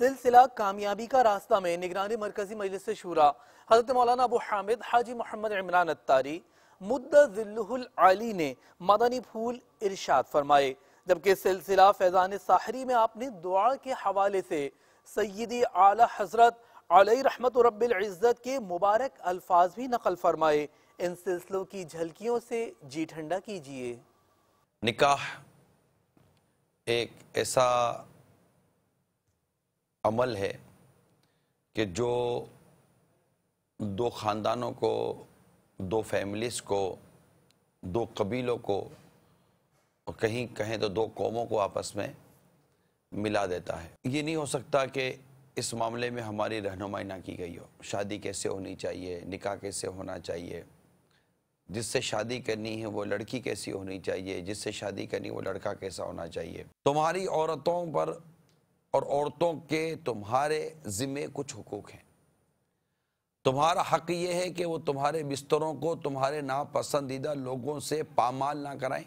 سلسلہ کامیابی کا راستہ میں نگران مرکزی مجلس شورا حضرت مولانا ابو حامد حاجی محمد عمران اتاری مد ذلہ العالی نے مدنی پھول ارشاد فرمائے، جبکہ سلسلہ فیضان ساحری میں آپ نے دعا کے حوالے سے سیدی اعلی حضرت علیہ رحمت رب العزت کے مبارک الفاظ بھی نقل فرمائے۔ ان سلسلوں کی جھلکیوں سے جی ٹھنڈا کیجئے۔ نکاح ایک ایسا عمل ہے کہ جو دو خاندانوں کو، دو فیملیز کو، دو قبیلوں کو، اور کہیں کہیں تو دو قوموں کو آپس میں ملا دیتا ہے۔ یہ نہیں ہو سکتا کہ اس معاملے میں ہماری رہنمائی نہ کی گئی ہو۔ شادی کیسے ہونی چاہیے، نکاح کیسے ہونا چاہیے، جس سے شادی کرنی ہے وہ لڑکی کیسی ہونی چاہیے، جس سے شادی کرنی وہ لڑکا کیسا ہونا چاہیے۔ تمہاری عورتوں پر اور عورتوں کے تمہارے ذمے کچھ حقوق ہیں۔ تمہارا حق یہ ہے کہ وہ تمہارے بستروں کو تمہارے ناپسندیدہ لوگوں سے پامال نہ کرائیں،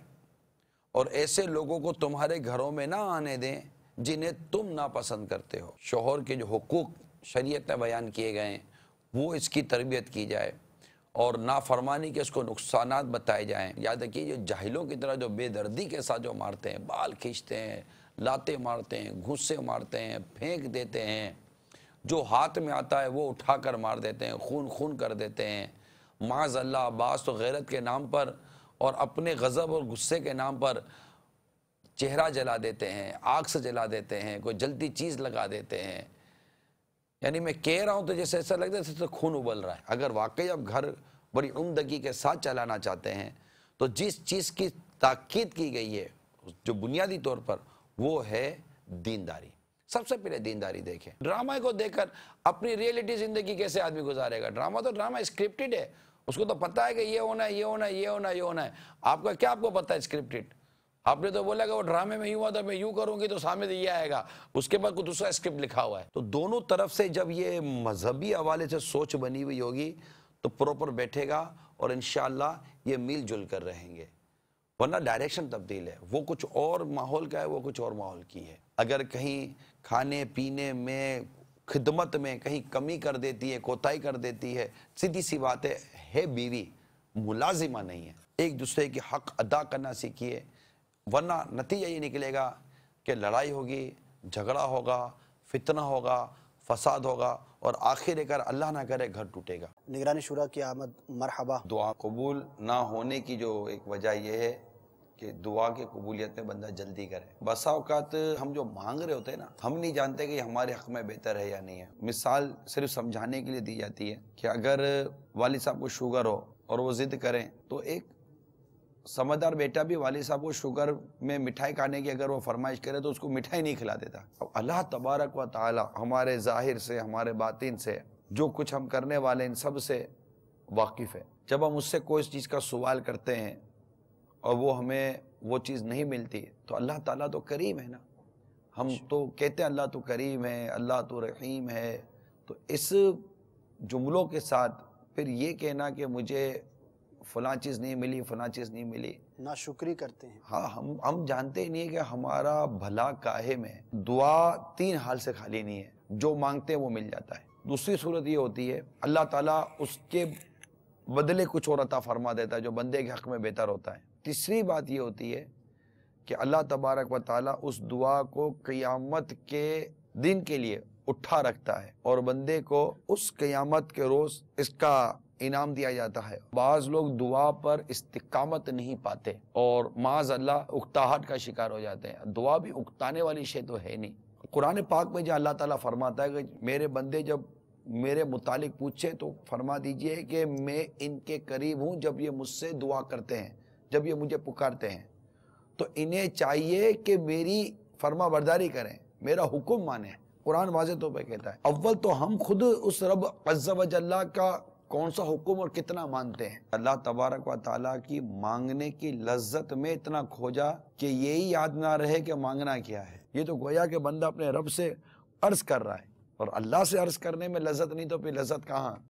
اور ایسے لوگوں کو تمہارے گھروں میں نہ آنے دیں جنہیں تم ناپسند کرتے ہو۔ شوہر کے جو حقوق شریعت میں بیان کیے گئے ہیں وہ اس کی تربیت کی جائے، اور نافرمانی کے اس کو نقصانات بتائے جائیں۔ یاد رکھیے، جو جاہلوں کی طرح جو بے دردی کے ساتھ جو مارتے ہیں، بال کھینچتے ہیں، لاتے مارتے ہیں، گھوسے مارتے ہیں، پھینک دیتے ہیں، جو ہاتھ میں آتا ہے وہ اٹھا کر مار دیتے ہیں، خون خون کر دیتے ہیں، معاذ اللہ، بعض تو غیرت کے نام پر اور اپنے غضب اور غصے کے نام پر چہرہ جلا دیتے ہیں، آگ سے جلا دیتے ہیں، کوئی جلتی چیز لگا دیتے ہیں۔ یعنی میں کہہ رہا ہوں تو جیسے ایسا لگتا ہے جیسے خون ابل رہا ہے۔ اگر واقعی اب گھر بڑی عمدگی کے ساتھ چلانا چاہتے ہیں تو جس چیز کی تاکید کی گئی ہے جو بنیادی طور پر، وہ ہے دینداری۔ سب سے پہلے دینداری دیکھیں۔ ڈرامہ کو دیکھ کر اپنی ریئلٹی زندگی کیسے آدمی گزارے گا؟ ڈرامہ تو ڈرامہ اسکرپٹڈ ہے، اس کو تو پتہ ہے کہ یہ ہونا ہے، یہ ہونا ہے، یہ ہونا ہے، یہ ہونا ہے۔ آپ کا کیا آپ کو پتہ ہے اسکرپٹڈ؟ آپ نے تو بولا کہ وہ ڈرامے میں یوں ہوا تھا، میں یوں کروں گی تو سامنے یہ آئے گا، اس کے بعد کوئی دوسرا اسکرپٹ لکھا ہوا ہے۔ تو دونوں طرف سے جب یہ مذہبی حوالے سے سوچ بنی ہوئی ہوگی تو پراپر بیٹھے گا، اور انشاءاللہ یہ مل جل کر رہیں گے۔ ورنہ ڈائریکشن تبدیل ہے، وہ کچھ اور ماحول کا ہے، وہ کچھ اور ماحول کی ہے۔ اگر کہیں کھانے پینے میں، خدمت میں کہیں کمی کر دیتی ہے، کوتاہی کر دیتی ہے، سیدھی سی بات ہے بیوی، ملازمہ نہیں ہے۔ ایک دوسرے کے حق ادا کرنا سیکھیے، ورنہ نتیجہ یہ نکلے گا کہ لڑائی ہوگی، جھگڑا ہوگا، فتنہ ہوگا، فساد ہوگا، اور آخر کار اللہ نہ کرے گھر ٹوٹے گا۔ نگران شورا کی آمد مرحبا۔ دعا قبول نہ ہونے کی جو ایک وجہ یہ ہے کہ دعا کی قبولیت میں بندہ جلدی کرے۔ بسا اوقات ہم جو مانگ رہے ہوتے ہیں نا، ہم نہیں جانتے کہ یہ ہمارے حق میں بہتر ہے یا نہیں ہے۔ مثال صرف سمجھانے کے لیے دی جاتی ہے کہ اگر والد صاحب کو شوگر ہو اور وہ ضد کریں تو ایک سمجھدار بیٹا بھی والد صاحب کو شوگر میں مٹھائی کھانے کی اگر وہ فرمائش کرے تو اس کو مٹھائی نہیں کھلا دیتا۔ اب اللہ تبارک و تعالی ہمارے ظاہر سے، ہمارے باطن سے، جو کچھ ہم کرنے والے ان سب سے واقف ہے۔ جب ہم اس سے کوئی چیز کا سوال کرتے ہیں اور وہ ہمیں وہ چیز نہیں ملتی تو اللہ تعالیٰ تو کریم ہے نا۔ ہم تو کہتے ہیں اللہ تو کریم ہے، اللہ تو رحیم ہے، تو اس جملوں کے ساتھ پھر یہ کہنا کہ مجھے فلاں چیز نہیں ملی، فلاں چیز نہیں ملی، ناشکری کرتے ہیں۔ ہاں، ہم جانتے ہی نہیں ہے کہ ہمارا بھلا کاہے میں۔ دعا تین حال سے خالی نہیں ہے، جو مانگتے ہیں وہ مل جاتا ہے۔ دوسری صورت یہ ہوتی ہے اللہ تعالیٰ اس کے بدلے کچھ اور عطا فرما دیتا ہے جو بندے کے حق میں بہتر ہوتا ہے۔ تیسری بات یہ ہوتی ہے کہ اللہ تبارک و تعالیٰ اس دعا کو قیامت کے دن کے لیے اٹھا رکھتا ہے، اور بندے کو اس قیامت کے روز اس کا انعام دیا جاتا ہے۔ بعض لوگ دعا پر استقامت نہیں پاتے اور معاذ اللہ اکتاہٹ کا شکار ہو جاتے ہیں۔ دعا بھی اکتانے والی شے تو ہے نہیں۔ قرآن پاک میں جو اللہ تعالیٰ فرماتا ہے کہ میرے بندے جب میرے متعلق پوچھے تو فرما دیجئے کہ میں ان کے قریب ہوں جب یہ مجھ سے دعا کرتے ہیں، جب یہ مجھے پکارتے ہیں، تو انہیں چاہیے کہ میری فرما برداری کریں، میرا حکم مانیں۔ قرآن واضح طور پہ کہتا ہے۔ اول تو ہم خود اس رب عز و جل کا کون سا حکم اور کتنا مانتے ہیں۔ اللہ تبارک و تعالیٰ کی مانگنے کی لذت میں اتنا کھو جا کہ یہی یاد نہ رہے کہ مانگنا کیا ہے۔ یہ تو گویا کہ بندہ اپنے رب سے عرض کر رہا ہے، اور اللہ سے عرض کرنے میں لذت نہیں تو پھر لذت کہاں؟